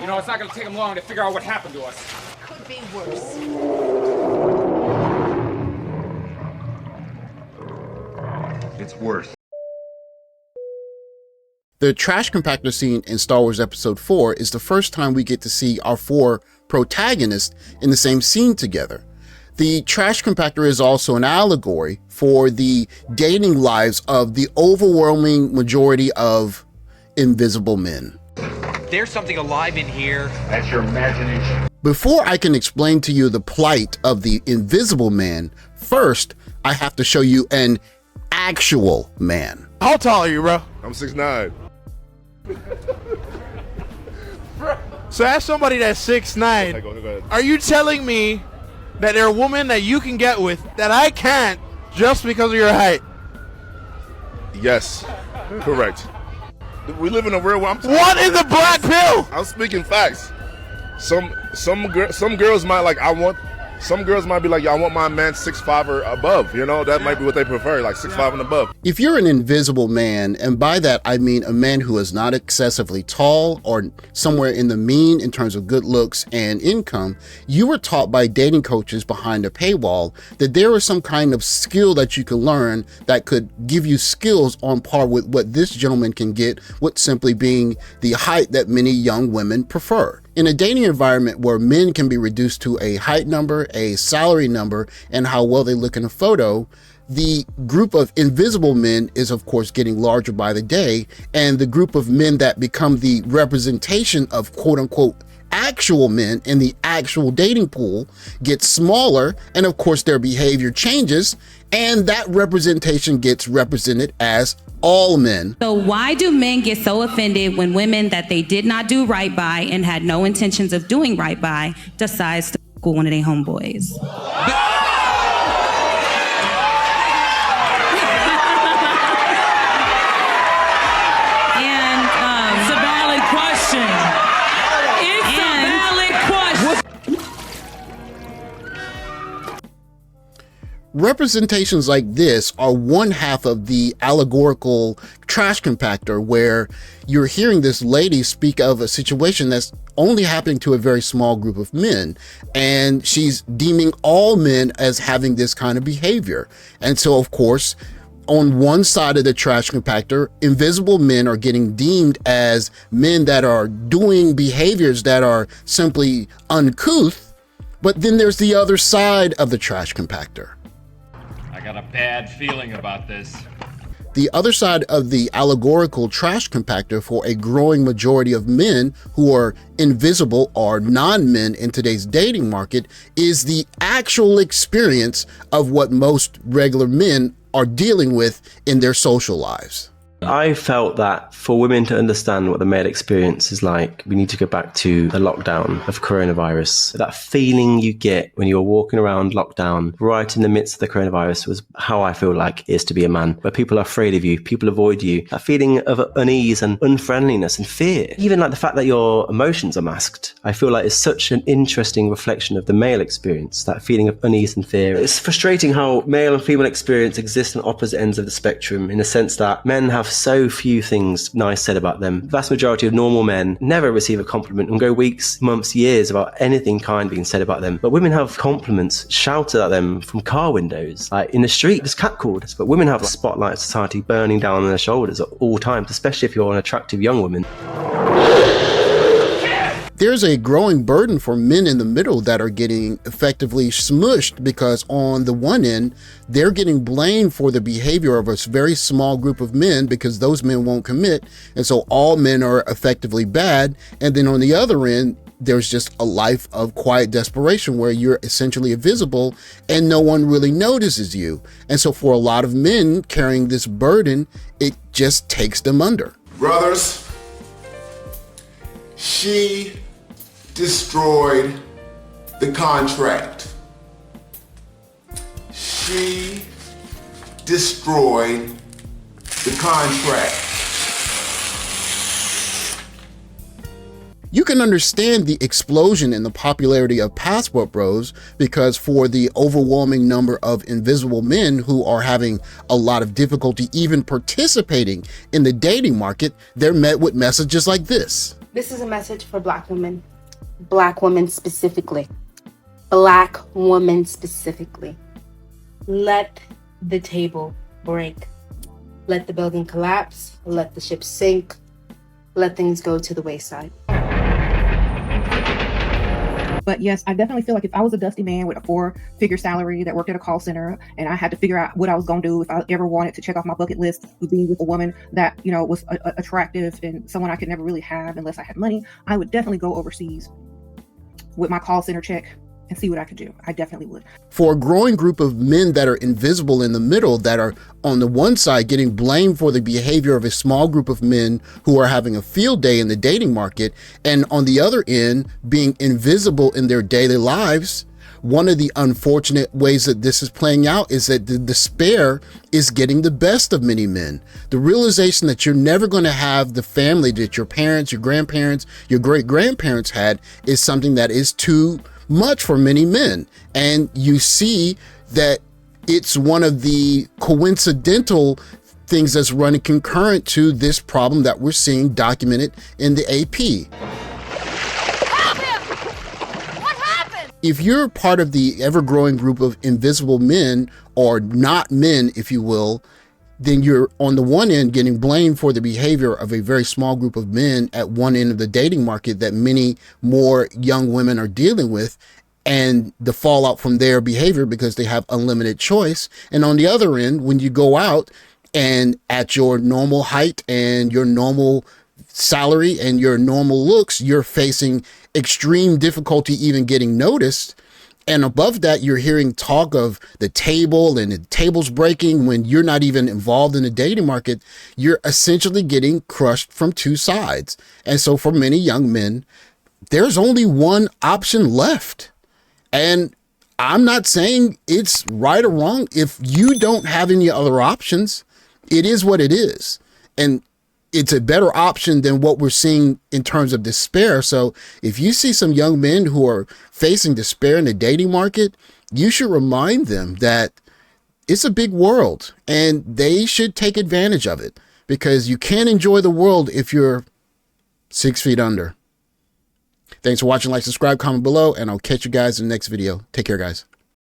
You know, it's not gonna take them long to figure out what happened to us. Could be worse. It's worse. The trash compactor scene in Star Wars Episode 4 is the first time we get to see our four protagonists in the same scene together. The trash compactor is also an allegory for the dating lives of the overwhelming majority of invisible men. There's something alive in here. That's your imagination. Before I can explain to you the plight of the invisible man, first I have to show you an actual man. How tall are you, bro? I'm 6'9". So as somebody that's 6'9", Okay, go ahead. are you telling me that there are women that you can get with that I can't just because of your height? Yes, correct. We live in a real world. What in the black pill? I'm speaking facts. Some girls might like some girls might be like, I want my man 6'5" or above, you know, that might be what they prefer, like 6'5" and above. If you're an invisible man, and by that I mean a man who is not excessively tall or somewhere in the mean in terms of good looks and income, you were taught by dating coaches behind a paywall that there is some kind of skill that you can learn that could give you skills on par with what this gentleman can get with simply being the height that many young women prefer. In a dating environment where men can be reduced to a height number, a salary number, and how well they look in a photo, the group of invisible men is of course getting larger by the day, and the group of men that become the representation of quote unquote actual men in the actual dating pool gets smaller, and of course their behavior changes, and that representation gets represented as all men. So why do men get so offended when women that they did not do right by and had no intentions of doing right by decides to go one of their homeboys? It's a valid question. It's a valid question. Representations like this are one half of the allegorical trash compactor, where you're hearing this lady speak of a situation that's only happening to a very small group of men, and she's deeming all men as having this kind of behavior. And so of course, on one side of the trash compactor, invisible men are getting deemed as men that are doing behaviors that are simply uncouth, but then there's the other side of the trash compactor. I got a bad feeling about this. The other side of the allegorical trash compactor for a growing majority of men who are invisible or non-men in today's dating market is the actual experience of what most regular men are dealing with in their social lives. I felt that for women to understand what the male experience is like, we need to go back to the lockdown of coronavirus. That feeling you get when you're walking around lockdown, right in the midst of the coronavirus, was how I feel like it is to be a man, where people are afraid of you, people avoid you. That feeling of unease and unfriendliness and fear. Even like the fact that your emotions are masked, I feel like is such an interesting reflection of the male experience, that feeling of unease and fear. It's frustrating how male and female experience exist on opposite ends of the spectrum, in the sense that men have so few things nice said about them. The vast majority of normal men never receive a compliment and go weeks, months, years about anything kind being said about them. But women have compliments shouted at them from car windows, like in the street, just catcalled. But women have the spotlight of society burning down on their shoulders at all times, especially if you're an attractive young woman. There's a growing burden for men in the middle that are getting effectively smushed, because on the one end, they're getting blamed for the behavior of a very small group of men because those men won't commit. And so all men are effectively bad. And then on the other end, there's just a life of quiet desperation where you're essentially invisible and no one really notices you. And so for a lot of men carrying this burden, it just takes them under. Brothers, she destroyed the contract. She destroyed the contract. You can understand the explosion in the popularity of Passport Bros, because for the overwhelming number of invisible men who are having a lot of difficulty even participating in the dating market, they're met with messages like this. This is a message for Black women. Black women specifically. Black women specifically. Let the table break. Let the building collapse. Let the ship sink. Let things go to the wayside. But yes, I definitely feel like if I was a dusty man with a 4-figure salary that worked at a call center, and I had to figure out what I was going to do if I ever wanted to check off my bucket list of being with a woman that, you know, was attractive and someone I could never really have unless I had money, I would definitely go overseas with my call center check and see what I could do. I definitely would. For a growing group of men that are invisible in the middle, that are on the one side getting blamed for the behavior of a small group of men who are having a field day in the dating market, and on the other end being invisible in their daily lives, one of the unfortunate ways that this is playing out is that the despair is getting the best of many men. The realization that you're never going to have the family that your parents, your grandparents, your great-grandparents had is something that is too much for many men. And you see that it's one of the coincidental things that's running concurrent to this problem that we're seeing documented in the AP. Help him! What happened? If you're part of the ever-growing group of invisible men, or not men, if you will, then you're on the one end getting blamed for the behavior of a very small group of men at one end of the dating market that many more young women are dealing with, and the fallout from their behavior because they have unlimited choice. And on the other end, when you go out and at your normal height and your normal salary and your normal looks, you're facing extreme difficulty even getting noticed. And above that, you're hearing talk of the table and the table's breaking when you're not even involved in the dating market. You're essentially getting crushed from two sides. And so for many young men, there's only one option left. And I'm not saying it's right or wrong. If you don't have any other options, it is what it is. And it's a better option than what we're seeing in terms of despair. So if you see some young men who are facing despair in the dating market, you should remind them that it's a big world and they should take advantage of it, because you can't enjoy the world if you're 6 feet under. Thanks for watching. Like, subscribe, comment below, and I'll catch you guys in the next video. Take care, guys.